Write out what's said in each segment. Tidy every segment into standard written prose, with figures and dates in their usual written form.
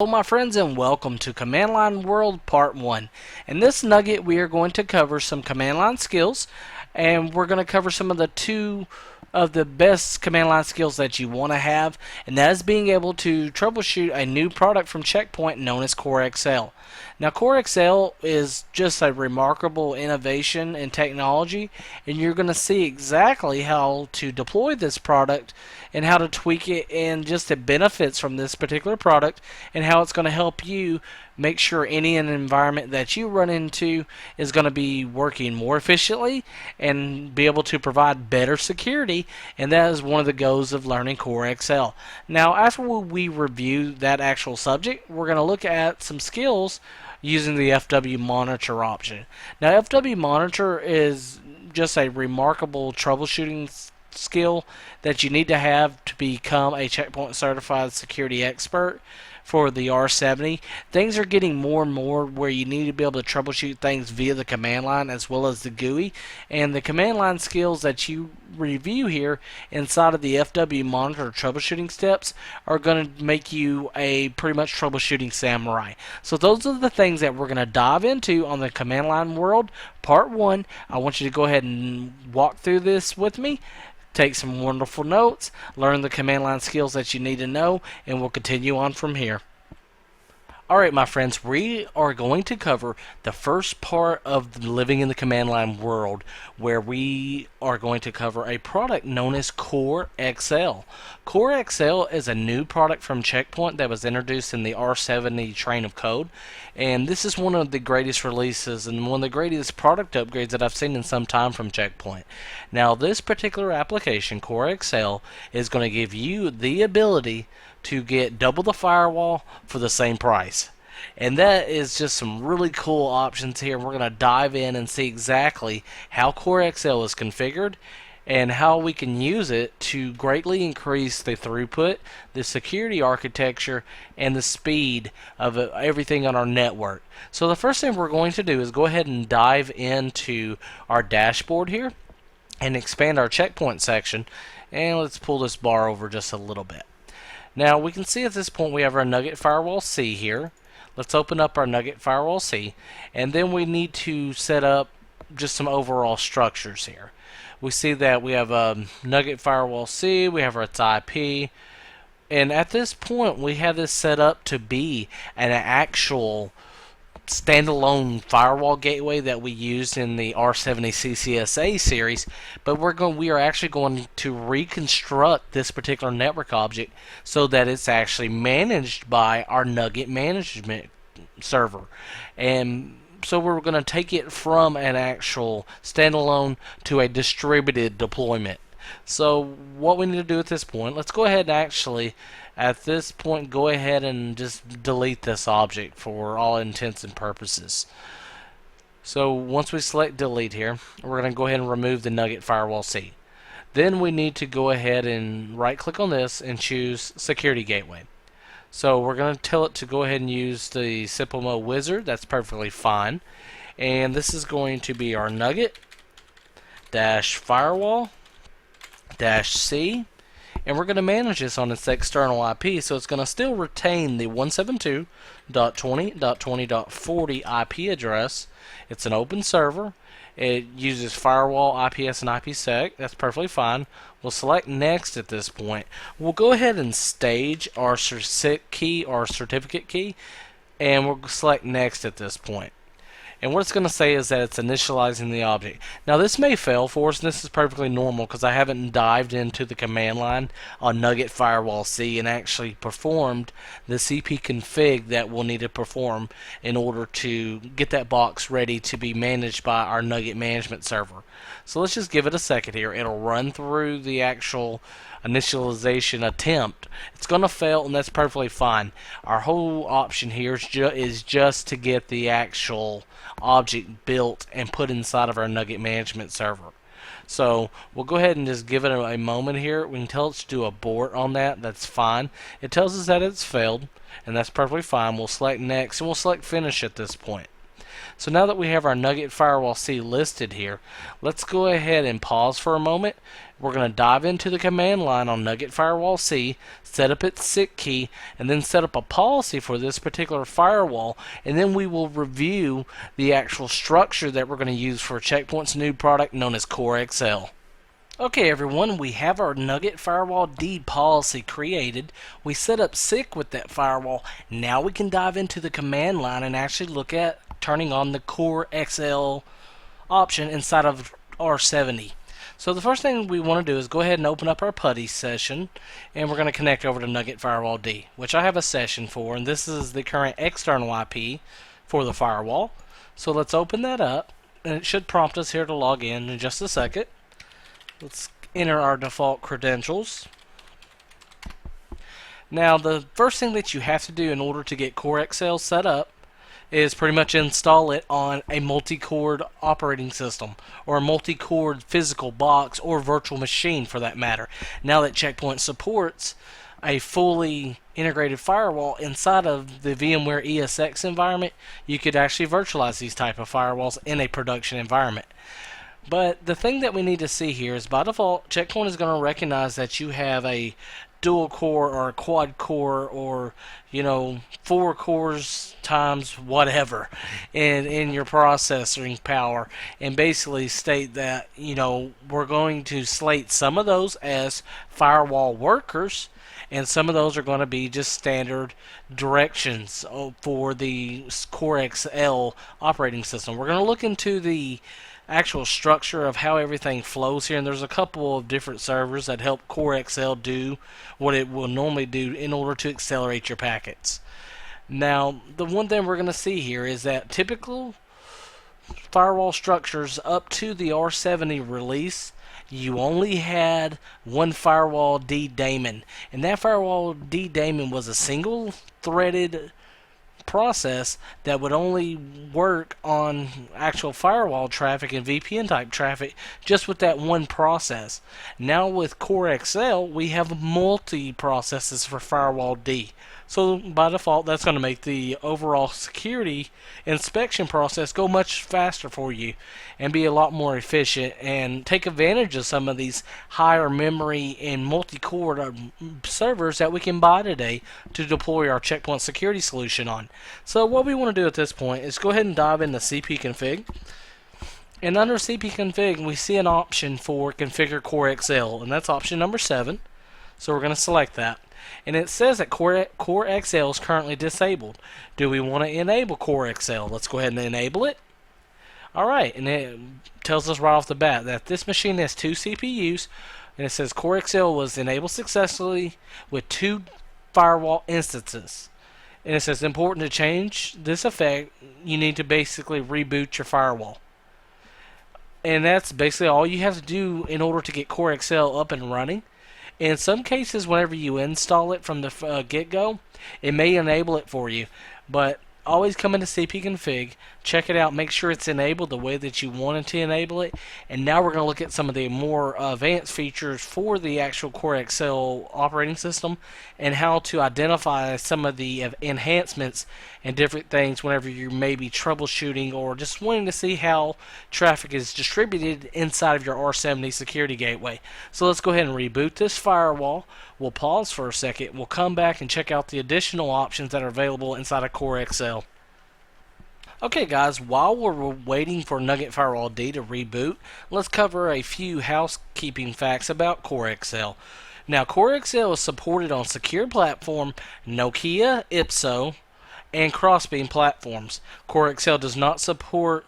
Hello my friends and welcome to Command Line World Part 1. In this nugget we are going to cover some command line skills, and we're going to cover some of the two of the best command line skills that you want to have, and that is being able to troubleshoot a new product from Checkpoint known as Core XL. Now Core XL is just a remarkable innovation in technology, and you're going to see exactly how to deploy this product and how to tweak it and just the benefits from this particular product and how it's going to help you make sure any environment that you run into is going to be working more efficiently and be able to provide better security, and that is one of the goals of learning Core XL. Now after we review that actual subject, we're going to look at some skills using the FW Monitor option. Now FW Monitor is just a remarkable troubleshooting skill that you need to have to become a Checkpoint certified security expert for the R70. Things are getting more and more where you need to be able to troubleshoot things via the command line as well as the GUI, and the command line skills that you review here inside of the FW Monitor troubleshooting steps are going to make you a pretty much troubleshooting samurai. So those are the things that we're going to dive into on the Command Line World Part 1. I want you to go ahead and walk through this with me. Take some wonderful notes, learn the command line skills that you need to know, and we'll continue on from here. Alright my friends, we are going to cover the first part of living in the command line world, where we are going to cover a product known as Core XL. Core XL is a new product from Checkpoint that was introduced in the R70 train of code, and this is one of the greatest releases and one of the greatest product upgrades that I've seen in some time from Checkpoint. Now this particular application, Core XL, is going to give you the ability to get double the firewall for the same price. And that is just some really cool options here. We're going to dive in and see exactly how Core XL is configured and how we can use it to greatly increase the throughput, the security architecture, and the speed of everything on our network. So the first thing we're going to do is go ahead and dive into our dashboard here and expand our checkpoint section, and let's pull this bar over just a little bit. Now we can see at this point we have our Nugget Firewall C here. Let's open up our Nugget Firewall C, and then we need to set up just some overall structures here. We see that we have a Nugget Firewall C, we have its IP, and at this point we have this set up to be an actual standalone firewall gateway that we used in the R70 CCSA series, but we are actually going to reconstruct this particular network object so that it's actually managed by our Nugget management server. And so we're going to take it from an actual standalone to a distributed deployment. So what we need to do at this point, let's go ahead and actually at this point go ahead and just delete this object for all intents and purposes. So once we select delete here, we're going to go ahead and remove the Nugget Firewall C. Then we need to go ahead and right click on this and choose Security Gateway. So we're going to tell it to go ahead and use the Simple Mode Wizard. That's perfectly fine. And this is going to be our Nugget dash Firewall dash C, and we're going to manage this on its external IP, so it's going to still retain the 172.20.20.40 IP address. It's an open server. It uses firewall, IPS, and IPsec. That's perfectly fine. We'll select next at this point. We'll go ahead and stage our certificate key, and we'll select next at this point. And what it's going to say is that it's initializing the object. Now this may fail for us, and this is perfectly normal because I haven't dived into the command line on Nugget Firewall C and actually performed the CP config that we'll need to perform in order to get that box ready to be managed by our Nugget management server. So let's just give it a second here. It'll run through the actual initialization attempt. It's going to fail, and that's perfectly fine. Our whole option here is just to get the actual object built and put inside of our Nugget management server. So we'll go ahead and just give it a moment here. We can tell it to do abort on that. That's fine. It tells us that it's failed, and that's perfectly fine. We'll select next, and we'll select finish at this point. So now that we have our Nugget Firewall C listed here, let's go ahead and pause for a moment. We're going to dive into the command line on Nugget Firewall C, set up its SIC key, and then set up a policy for this particular firewall, and then we will review the actual structure that we're going to use for Checkpoint's new product known as Core XL. Okay everyone, we have our Nugget Firewall D policy created. We set up SIC with that firewall. Now we can dive into the command line and actually look at turning on the Core XL option inside of R70. So the first thing we want to do is go ahead and open up our PuTTY session, and we're going to connect over to Nugget Firewall D, which I have a session for, and this is the current external IP for the firewall. So let's open that up, and it should prompt us here to log in just a second. Let's enter our default credentials. Now the first thing that you have to do in order to get Core XL set up is pretty much install it on a multi-core operating system or a multi-core physical box or virtual machine for that matter. Now that Checkpoint supports a fully integrated firewall inside of the VMware ESX environment, you could actually virtualize these type of firewalls in a production environment. But the thing that we need to see here is by default, Checkpoint is going to recognize that you have a dual core or a quad core or 4 cores times whatever in your processing power, and basically state that we're going to slate some of those as firewall workers and some of those are going to be just standard directions for the Core XL operating system. We're going to look into the actual structure of how everything flows here, and there's a couple of different servers that help Core XL do what it will normally do in order to accelerate your packets. Now the one thing we're going to see here is that typical firewall structures up to the R70 release, you only had one firewall D daemon, and that firewall D daemon was a single threaded process that would only work on actual firewall traffic and VPN type traffic just with that one process. Now with Core XL we have multi processes for firewall D. So by default that's going to make the overall security inspection process go much faster for you and be a lot more efficient and take advantage of some of these higher memory and multi-core servers that we can buy today to deploy our Checkpoint security solution on. So what we want to do at this point is go ahead and dive into cpconfig, and under cpconfig we see an option for configure Core XL, and that's option number 7. So we're going to select that. And it says that Core XL is currently disabled. Do we want to enable Core XL? Let's go ahead and enable it. Alright, and it tells us right off the bat that this machine has 2 CPUs, and it says Core XL was enabled successfully with 2 firewall instances. And it says important to change this effect, you need to basically reboot your firewall. And that's basically all you have to do in order to get Core XL up and running. In some cases, whenever you install it from the get-go, it may enable it for you, but always come into cpconfig, check it out, make sure it's enabled the way that you wanted to enable it. And now we're going to look at some of the more advanced features for the actual Core XL operating system and how to identify some of the enhancements and different things whenever you may be troubleshooting or just wanting to see how traffic is distributed inside of your R70 security gateway. So let's go ahead and reboot this firewall. We'll pause for a second. We'll come back and check out the additional options that are available inside of Core XL. Okay guys, while we're waiting for Nugget Firewall D to reboot, let's cover a few housekeeping facts about Core XL. Now Core XL is supported on secure platform, Nokia, IPSO, and Crossbeam platforms. Core XL does not support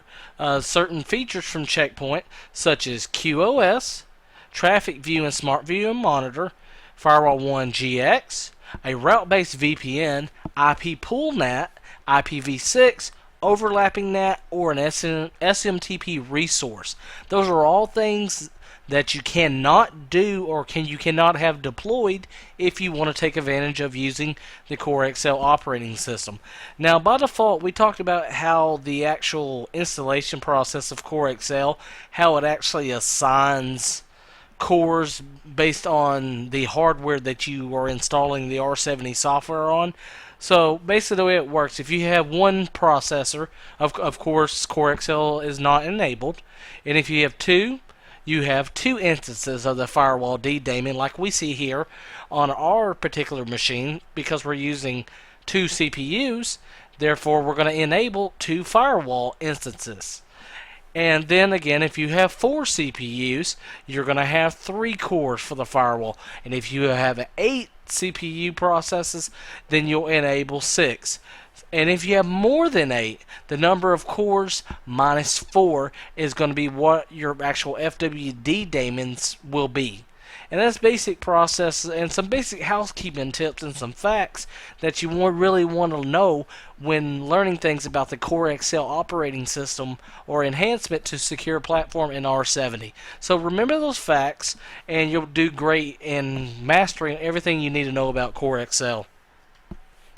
certain features from Checkpoint such as QoS, Traffic View and Smart View and Monitor, Firewall 1 GX, a route-based VPN, IP pool NAT, IPv6, overlapping NAT, or an SMTP resource. Those are all things that you cannot do or you cannot have deployed if you want to take advantage of using the Core XL operating system. Now by default we talked about how the actual installation process of Core XL, how it actually assigns cores based on the hardware that you are installing the R70 software on. So basically, the way it works, if you have one processor, of course, Core XL is not enabled, and if you have two, you have two instances of the firewall D daemon, like we see here on our particular machine, because we're using two CPUs. Therefore, we're going to enable two firewall instances. And then again, if you have four CPUs, you're going to have three cores for the firewall. And if you have eight CPU processes, then you'll enable six. And if you have more than eight, the number of cores minus four is going to be what your actual FWD daemons will be. And that's basic processes and some basic housekeeping tips and some facts that you really want to know when learning things about the Core XL operating system or enhancement to secure platform in R70. So remember those facts and you'll do great in mastering everything you need to know about Core XL.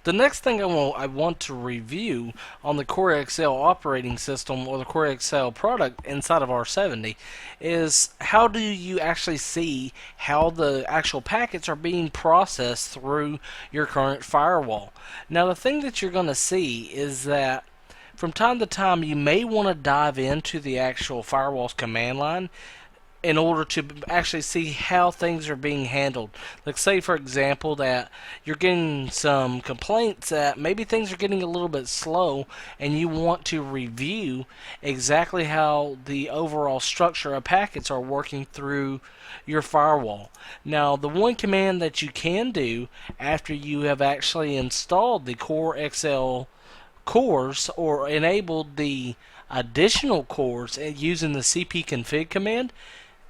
The next thing I want to review on the Core XL operating system or the Core XL product inside of R70 is how do you actually see how the actual packets are being processed through your current firewall. Now the thing that you're going to see is that from time to time you may want to dive into the actual firewall's command line in order to actually see how things are being handled. Let's say, for example, that you're getting some complaints that maybe things are getting a little bit slow and you want to review exactly how the overall structure of packets are working through your firewall. Now, the one command that you can do after you have actually installed the Core XL cores or enabled the additional cores using the cpconfig command,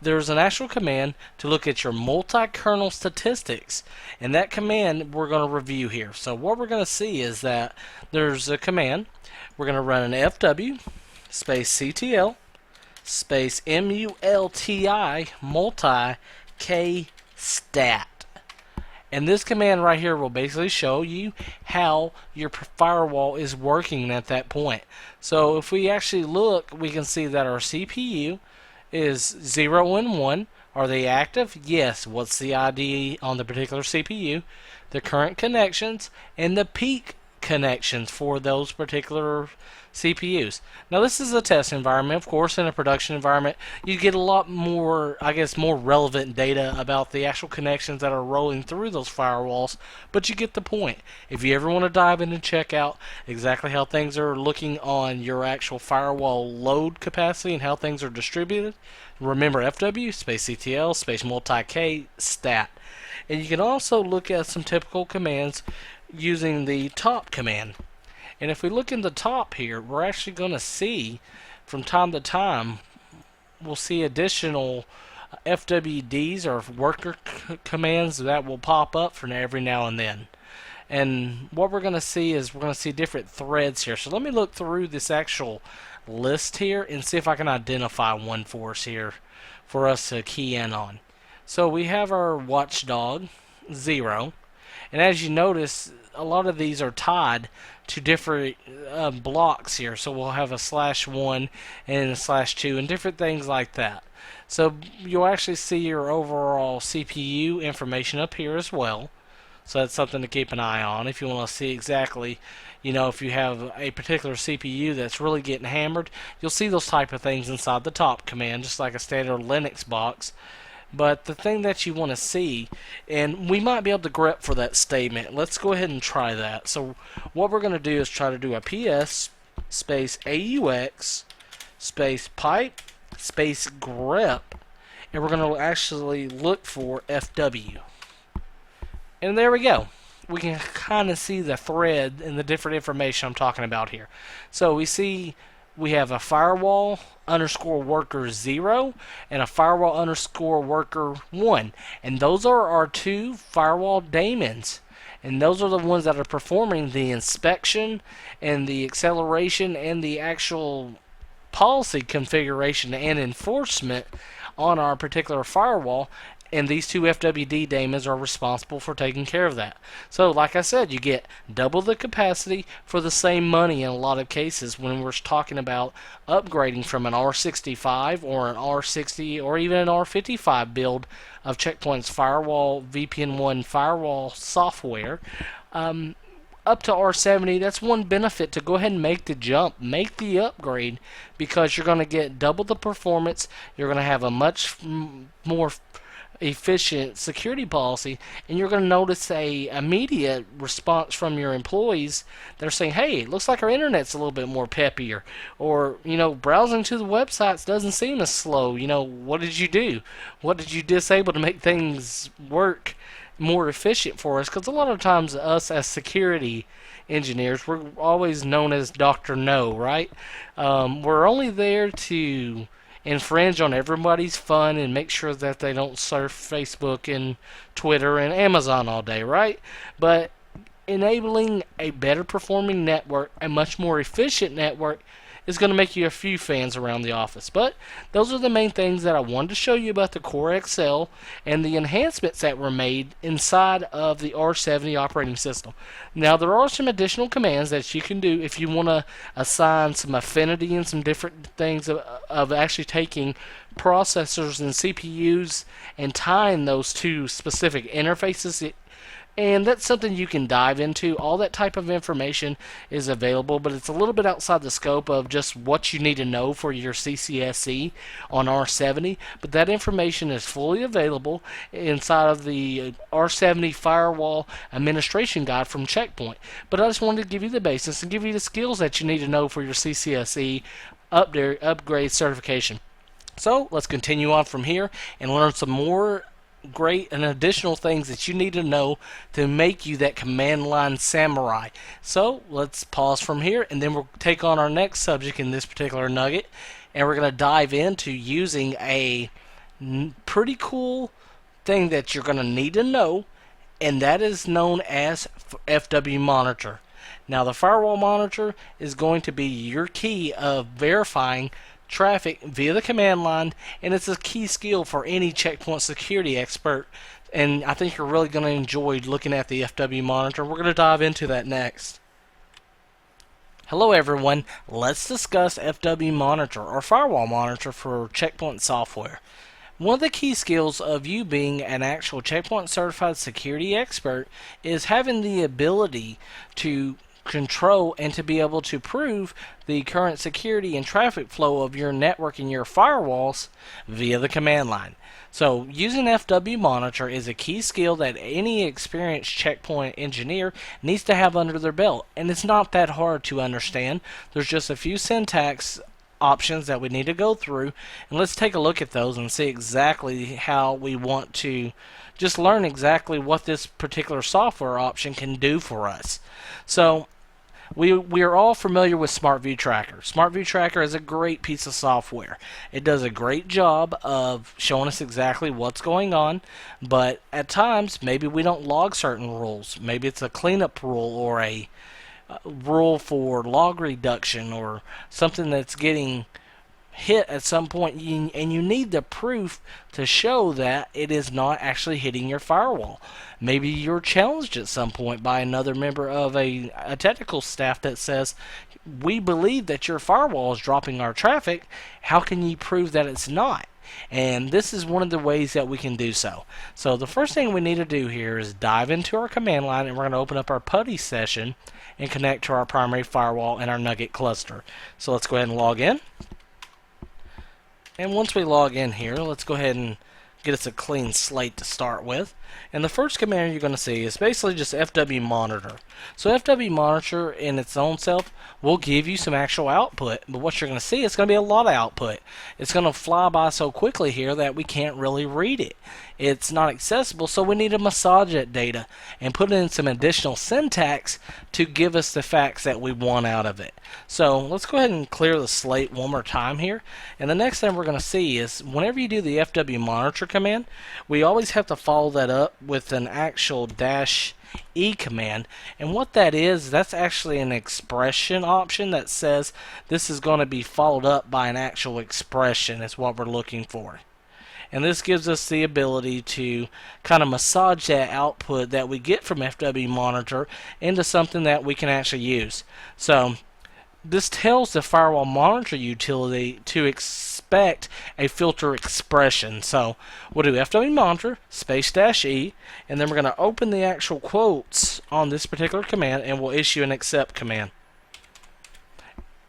there's an actual command to look at your multi-kernel statistics, and that command we're going to review here. So what we're going to see is that there's a command. We're going to run an fw space ctl space multi multi k stat. And this command right here will basically show you how your firewall is working at that point. So if we actually look, we can see that our CPU is 0 and 1. Are they active? Yes. What's the ID on the particular CPU? The current connections and the peak connections for those particular CPUs. Now this is a test environment. Of course, in a production environment, you get a lot more, more relevant data about the actual connections that are rolling through those firewalls, but you get the point. If you ever want to dive in and check out exactly how things are looking on your actual firewall load capacity and how things are distributed, remember fw space ctl space multi-k stat. And you can also look at some typical commands using the top command. And if we look in the top here, we're actually going to see from time to time, we'll see additional FWDs or worker commands that will pop up for every now and then. And what we're going to see is we're going to see different threads here. So let me look through this actual list here and see if I can identify one for us here for us to key in on. So we have our watchdog 0, and as you notice, a lot of these are tied to different blocks here. So we'll have a /1 and a /2 and different things like that. So you'll actually see your overall CPU information up here as well. So that's something to keep an eye on if you want to see exactly, if you have a particular CPU that's really getting hammered, you'll see those type of things inside the top command, just like a standard Linux box. But the thing that you want to see, and we might be able to grep for that statement. Let's go ahead and try that. So what we're going to do is try to do a ps space aux space pipe space grep, and we're going to actually look for fw. And there we go. We can kind of see the thread and the different information I'm talking about here. So we see we have a firewall underscore worker 0 and a firewall underscore worker 1. And those are our two firewall daemons. And those are the ones that are performing the inspection and the acceleration and the actual policy configuration and enforcement on our particular firewall. And these two FWD daemons are responsible for taking care of that. So like I said, you get double the capacity for the same money in a lot of cases when we're talking about upgrading from an R65 or an R60 or even an R55 build of Checkpoint's firewall VPN1 firewall software. up to R70, that's one benefit to go ahead and make the jump, make the upgrade, because you're going to get double the performance. You're going to have a much more efficient security policy, and you're going to notice a immediate response from your employees. They're saying, hey, it looks like our internet's a little bit more peppier, or browsing to the websites doesn't seem as slow. What did you do? What did you disable to make things work more efficient for us? Because a lot of times us as security engineers, we're always known as Dr. No, right? We're only there to infringe on everybody's fun and make sure that they don't surf Facebook and Twitter and Amazon all day, right? But enabling a better performing network, a much more efficient network, is going to make you a few fans around the office. But those are the main things that I wanted to show you about the Core XL and the enhancements that were made inside of the R70 operating system. Now, there are some additional commands that you can do if you want to assign some affinity and some different things of actually taking processors and CPUs and tying those to specific interfaces. And that's something you can dive into. All that type of information is available, but it's a little bit outside the scope of just what you need to know for your CCSE on R70. But that information is fully available inside of the R70 Firewall Administration Guide from Check Point. But I just wanted to give you the basics and give you the skills that you need to know for your CCSE upgrade certification. So let's continue on from here and learn some more great and additional things that you need to know to make you that command line samurai. So let's pause from here, and then we'll take on our next subject in this particular nugget, and we're going to dive into using a pretty cool thing that you're going to need to know, and that is known as FW Monitor. Now, the firewall monitor is going to be your key of verifying traffic via the command line, and it's a key skill for any checkpoint security expert, and I think you're really going to enjoy looking at the FW monitor. We're going to dive into that next. Hello everyone, let's discuss FW monitor or firewall monitor for checkpoint software. One of the key skills of you being an actual checkpoint certified security expert is having the ability to control and to be able to prove the current security and traffic flow of your network and your firewalls via the command line. So using FW Monitor is a key skill that any experienced checkpoint engineer needs to have under their belt, and it's not that hard to understand. There's just a few syntax options that we need to go through, and let's take a look at those and see exactly how we want to just learn exactly what this particular software option can do for us. So we are all familiar with Smart View Tracker. Smart View Tracker is a great piece of software. It does a great job of showing us exactly what's going on, but at times maybe we don't log certain rules. Maybe it's a cleanup rule or a rule for log reduction or something that's getting hit at some point, and you need the proof to show that it is not actually hitting your firewall. Maybe you're challenged at some point by another member of a technical staff that says, we believe that your firewall is dropping our traffic. How can you prove that it's not? And this is one of the ways that we can do so. So the first thing we need to do here is dive into our command line, and we're going to open up our PuTTY session and connect to our primary firewall and our Nugget cluster. So let's go ahead and log in. And once we log in here, let's go ahead and get us a clean slate to start with. And the first command you're going to see is basically just FW Monitor. So FW Monitor in its own self will give you some actual output, but what you're going to see is going to be a lot of output. It's going to fly by so quickly here that we can't really read it. It's not accessible, so we need to massage that data and put in some additional syntax to give us the facts that we want out of it. So let's go ahead and clear the slate one more time here. And the next thing we're going to see is whenever you do the FW Monitor command, we always have to follow that up with an actual -E command. And what that is, that's actually an expression option that says this is going to be followed up by an actual expression is what we're looking for. And this gives us the ability to kind of massage that output that we get from FW Monitor into something that we can actually use. So this tells the firewall monitor utility to expect a filter expression. So we'll do FW monitor space dash E, and then we're going to open the actual quotes on this particular command, and we'll issue an accept command.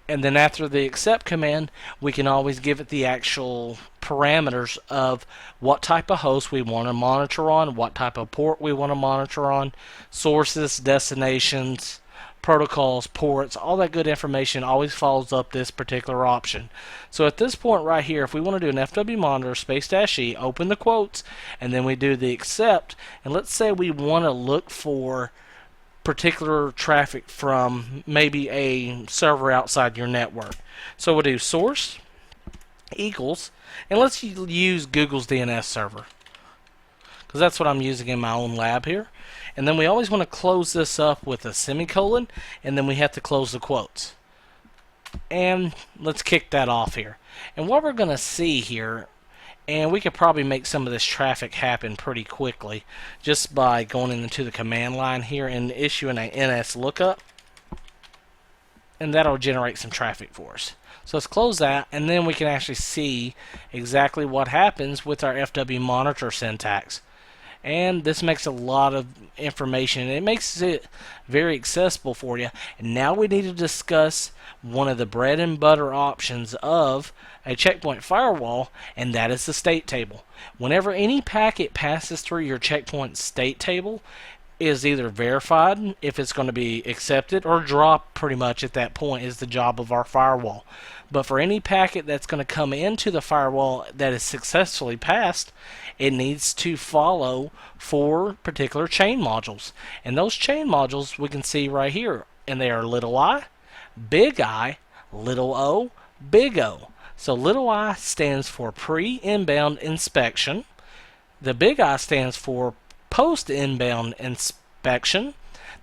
And then after the accept command, we can always give it the actual parameters of what type of host we want to monitor on, what type of port we want to monitor on, sources, destinations, protocols, ports, all that good information always follows up this particular option. So at this point right here, if we want to do an FW monitor space dash E, open the quotes, and then we do the accept, and let's say we want to look for particular traffic from maybe a server outside your network. So we'll do source equals, and let's use Google's DNS server, because that's what I'm using in my own lab here. And then we always want to close this up with a semicolon, and then we have to close the quotes. And let's kick that off here. And what we're going to see here, and we could probably make some of this traffic happen pretty quickly just by going into the command line here and issuing an NS lookup, and that'll generate some traffic for us. So let's close that, and then we can actually see exactly what happens with our FW monitor syntax. And this makes a lot of information, and it makes it very accessible for you. And now we need to discuss one of the bread and butter options of a checkpoint firewall, and that is the state table. Whenever any packet passes through your checkpoint state table, is either verified if it's going to be accepted or dropped. Pretty much at that point is the job of our firewall. But for any packet that's going to come into the firewall that is successfully passed, it needs to follow 4 particular chain modules. And those chain modules we can see right here, and they are little I, big I, little o, big O. So little I stands for pre-inbound inspection. The big I stands for post-inbound inspection.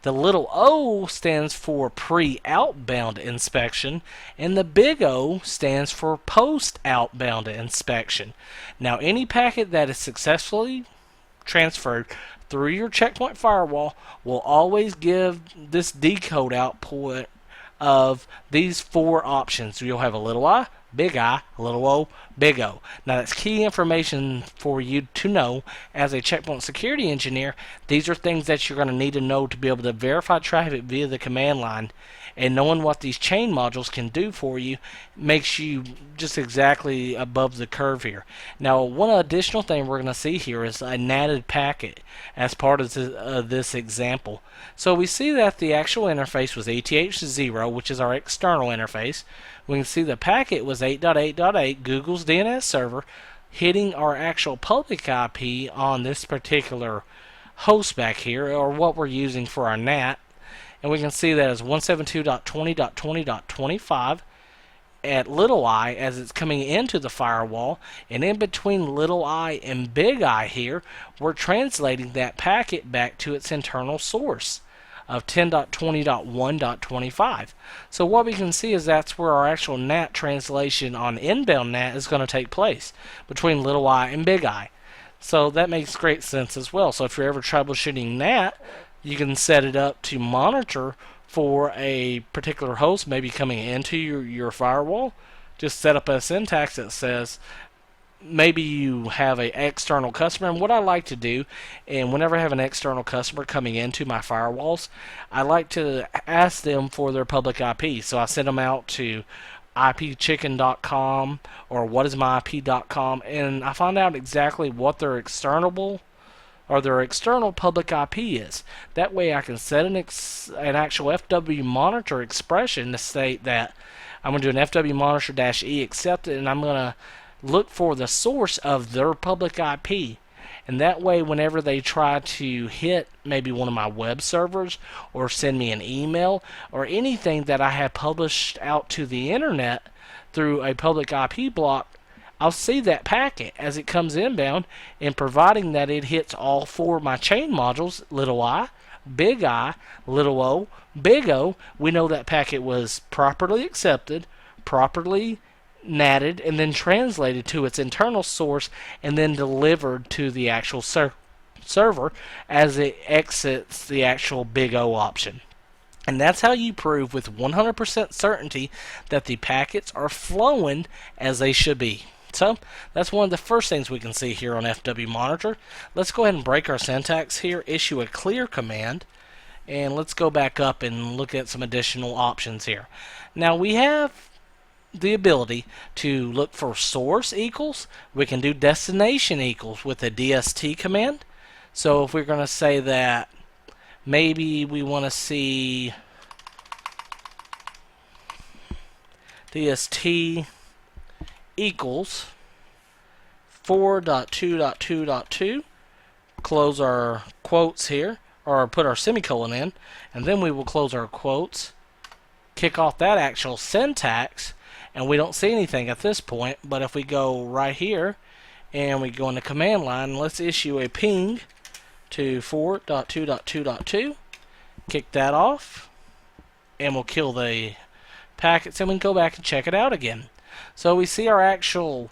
The little o stands for pre-outbound inspection, and the big O stands for post-outbound inspection. Now, any packet that is successfully transferred through your checkpoint firewall will always give this decode output of these 4 options. You'll have a little I, big I, little o, big O. Now that's key information for you to know as a checkpoint security engineer. These are things that you're going to need to know to be able to verify traffic via the command line. And knowing what these chain modules can do for you makes you just exactly above the curve here. Now, one additional thing we're going to see here is a natted packet as part of this example. So we see that the actual interface was ETH0, which is our external interface. We can see the packet was 8.8.8, Google's DNS server, hitting our actual public IP on this particular host back here, or what we're using for our NAT. And we can see that as 172.20.20.25 at little I as it's coming into the firewall, and in between little I and big I here, we're translating that packet back to its internal source of 10.20.1.25. So what we can see is that's where our actual NAT translation on inbound NAT is going to take place, between little I and big I. So that makes great sense as well. So if you're ever troubleshooting NAT, you can set it up to monitor for a particular host maybe coming into your firewall. Just set up a syntax that says maybe you have an external customer. And what I like to do, and whenever I have an external customer coming into my firewalls, I like to ask them for their public IP. So I send them out to ipchicken.com or whatismyip.com, and I find out exactly what their external public IP is. That way I can set an actual FW monitor expression to state that I'm going to do an FW monitor -E accept it, and I'm going to look for the source of their public IP. And that way, whenever they try to hit maybe one of my web servers or send me an email or anything that I have published out to the internet through a public IP block, I'll see that packet as it comes inbound, and providing that it hits all 4 of my chain modules, little I, big I, little o, big O, we know that packet was properly accepted, properly natted, and then translated to its internal source, and then delivered to the actual server as it exits the actual big O option. And that's how you prove with 100% certainty that the packets are flowing as they should be. So that's one of the first things we can see here on FW Monitor. Let's go ahead and break our syntax here, issue a clear command, and let's go back up and look at some additional options here. Now we have the ability to look for source equals. We can do destination equals with a DST command. So if we're going to say that maybe we want to see DST equals 4.2.2.2, close our quotes here, or put our semicolon in, and then we will close our quotes, kick off that actual syntax, and we don't see anything at this point. But if we go right here and we go in the command line, let's issue a ping to 4.2.2.2, kick that off, and we'll kill the packets, and we can go back and check it out again. So we see our actual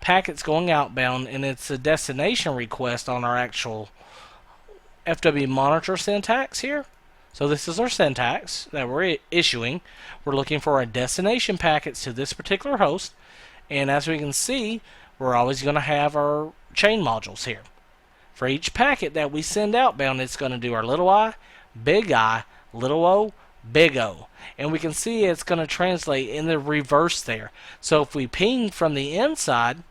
packets going outbound, and it's a destination request on our actual FW Monitor syntax here. So this is our syntax that we're issuing. We're looking for our destination packets to this particular host, and as we can see, we're always going to have our chain modules here. For each packet that we send outbound, it's going to do our little I, little o, big O. And we can see it's going to translate in the reverse there. So if we ping from the inside,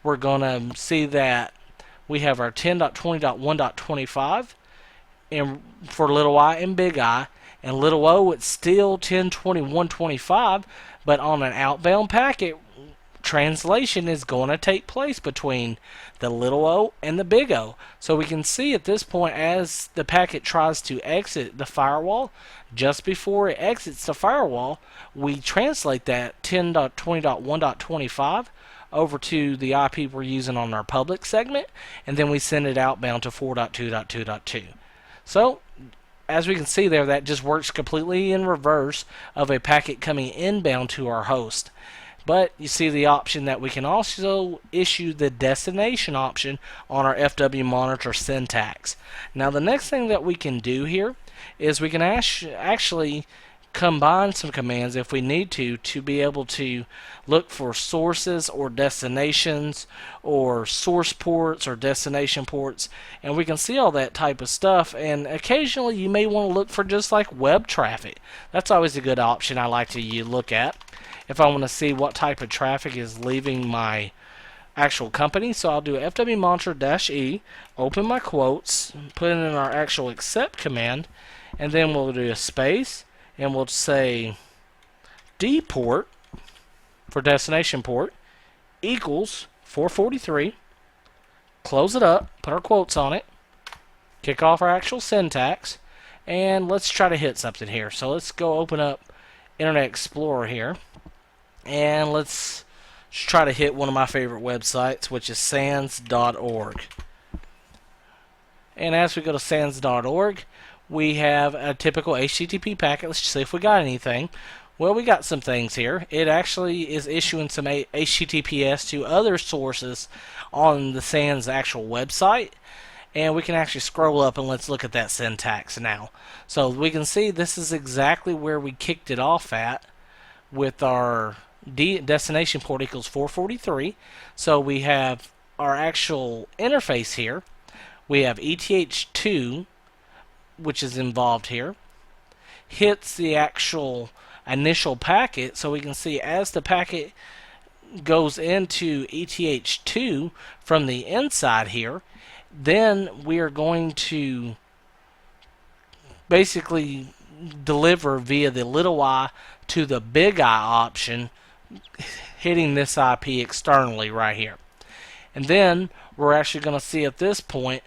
we're going to see that we have our 10.20.1.25 and for little I and big I, and little o, it's still 10.21.25, but on an outbound packet, translation is going to take place between the little o and the big O. So we can see at this point, as the packet tries to exit the firewall, just before it exits the firewall, we translate that 10.20.1.25 over to the IP we're using on our public segment, and then we send it outbound to 4.2.2.2. So as we can see there, that just works completely in reverse of a packet coming inbound to our host. But you see the option that we can also issue the destination option on our FW Monitor syntax. Now the next thing that we can do here is we can actually combine some commands if we need to be able to look for sources or destinations or source ports or destination ports, and we can see all that type of stuff. And occasionally you may want to look for just like web traffic. That's always a good option I like to look at if I want to see what type of traffic is leaving my actual company. So I'll do FW Monitor -E, open my quotes, put in our actual accept command, and then we'll do a space, and we'll say D port for destination port equals 443, close it up, put our quotes on it, kick off our actual syntax, and let's try to hit something here. So let's go open up Internet Explorer here, and let's try to hit one of my favorite websites, which is sans.org. And as we go to sans.org, we have a typical HTTP packet. Let's just see if we got anything. Well, we got some things here. It actually is issuing some HTTPS to other sources on the SANS actual website. And we can actually scroll up and let's look at that syntax now. So we can see this is exactly where we kicked it off at with our destination port equals 443. So we have our actual interface here. We have ETH2, which is involved here, hits the actual initial packet. So we can see as the packet goes into ETH2 from the inside here, then we are going to basically deliver via the little I to the big I option, hitting this IP externally right here. And then we're actually going to see at this point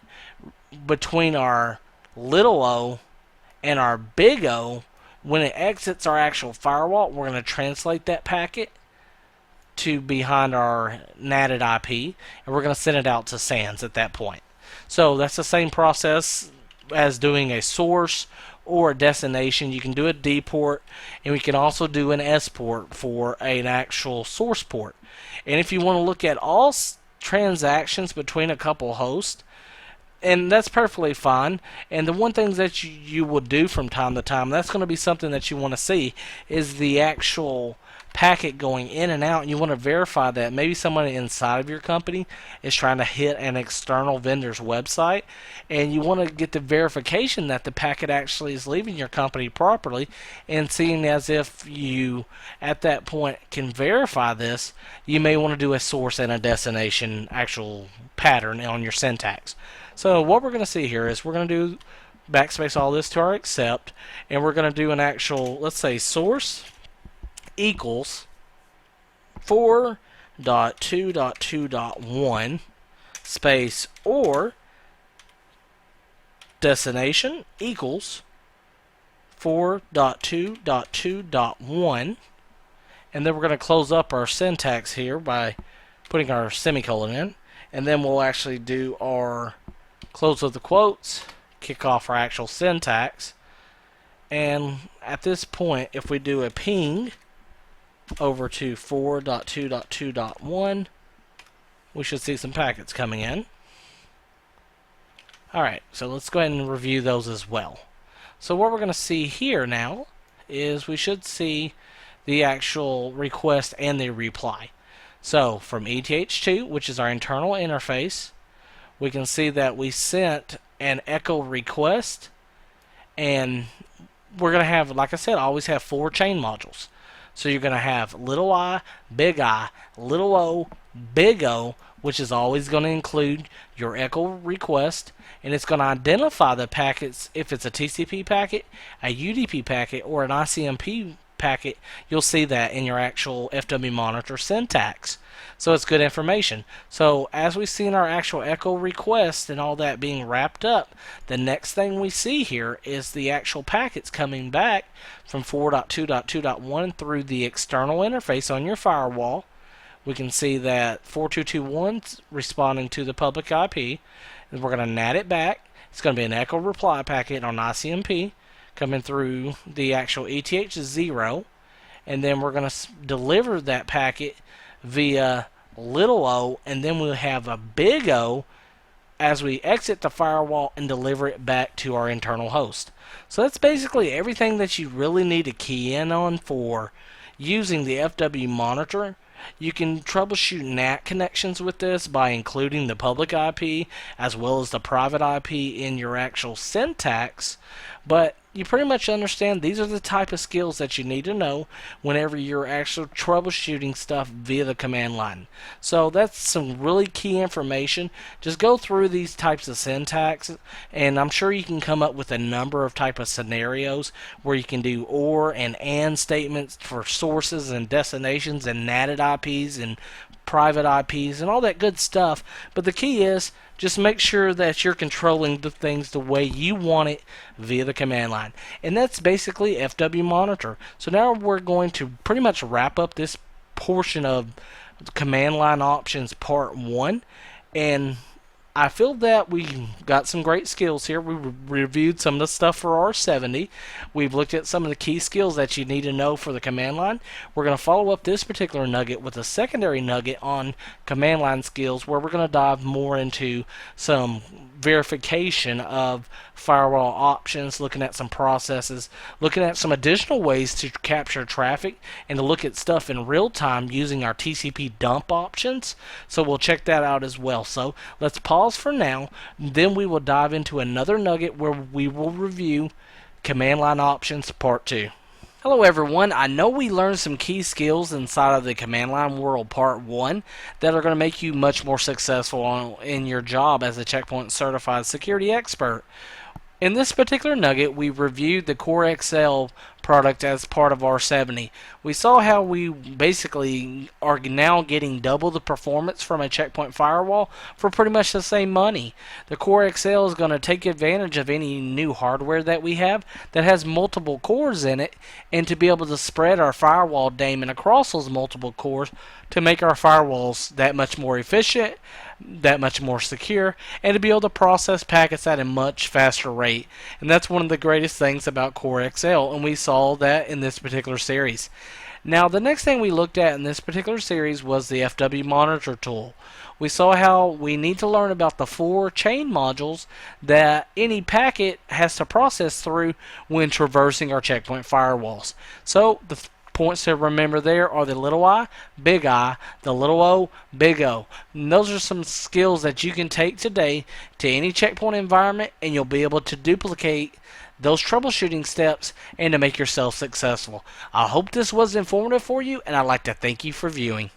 between our little o and our big O, when it exits our actual firewall, we're going to translate that packet to behind our NATed IP, and we're going to send it out to SANS at that point. So that's the same process as doing a source or a destination. You can do a D port, and we can also do an S port for an actual source port. And if you want to look at all transactions between a couple hosts, and that's perfectly fine. And the one thing that you will do from time to time, that's going to be something that you want to see, is the actual packet going in and out, and you want to verify that maybe someone inside of your company is trying to hit an external vendor's website, and you want to get the verification that the packet actually is leaving your company properly. And seeing as if you at that point can verify this, you may want to do a source and a destination actual pattern on your syntax. So what we're going to see here is we're going to do backspace all this to our accept, and we're going to do an actual, let's say, source equals 4.2.2.1 space or destination equals 4.2.2.1, and then we're going to close up our syntax here by putting our semicolon in, and then we'll actually do our close of the quotes, kick off our actual syntax, and at this point if we do a ping over to 4.2.2.1, we should see some packets coming in. Alright, so let's go ahead and review those as well. So what we're going to see here now is we should see the actual request and the reply. So from ETH2, which is our internal interface, we can see that we sent an echo request, and we're going to have, like I said, always have 4 chain modules. So you're going to have little I, little o, big O, which is always going to include your echo request, and it's going to identify the packets if it's a TCP packet, a UDP packet, or an ICMP packet. You'll see that in your actual FW monitor syntax. So it's good information. So as we see in our actual echo request and all that being wrapped up, the next thing we see here is the actual packets coming back from 4.2.2.1 through the external interface on your firewall. We can see that 4221 is responding to the public IP, and we're going to NAT it back. It's going to be an echo reply packet on ICMP coming through the actual ETH0, and then we're going to deliver that packet via little o, and then we'll have a big O as we exit the firewall and deliver it back to our internal host. So that's basically everything that you really need to key in on for using the FW monitor. You can troubleshoot NAT connections with this by including the public IP as well as the private IP in your actual syntax, but you pretty much understand these are the type of skills that you need to know whenever you're actually troubleshooting stuff via the command line. So that's some really key information. Just go through these types of syntax, and I'm sure you can come up with a number of type of scenarios where you can do or and statements for sources and destinations and NATed IPs and private IPs and all that good stuff. But the key is just make sure that you're controlling the things the way you want it via the command line. And that's basically FW Monitor. So now we're going to pretty much wrap up this portion of command line options part 1. And I feel that we got some great skills here. We reviewed some of the stuff for R70. We've looked at some of the key skills that you need to know for the command line. We're going to follow up this particular nugget with a secondary nugget on command line skills, where we're going to dive more into some verification of firewall options, looking at some processes, looking at some additional ways to capture traffic, and to look at stuff in real time using our TCP dump options. So we'll check that out as well. So let's pause for now, then we will dive into another nugget where we will review command line options part 2. Hello everyone, I know we learned some key skills inside of the command line world part 1 that are going to make you much more successful in your job as a Checkpoint certified security expert. In this particular nugget, we reviewed the Core XL product as part of R70. We saw how we basically are now getting double the performance from a Checkpoint firewall for pretty much the same money. The Core XL is going to take advantage of any new hardware that we have that has multiple cores in it, and to be able to spread our firewall daemon across those multiple cores to make our firewalls that much more efficient, that much more secure, and to be able to process packets at a much faster rate. And that's one of the greatest things about Core XL, and we saw saw that in this particular series. Now, the next thing we looked at in this particular series was the FW Monitor tool. We saw how we need to learn about the 4 chain modules that any packet has to process through when traversing our checkpoint firewalls. So, the points to remember there are the little I, the little O, big O. And those are some skills that you can take today to any checkpoint environment, and you'll be able to duplicate those troubleshooting steps and to make yourself successful. I hope this was informative for you, and I'd like to thank you for viewing.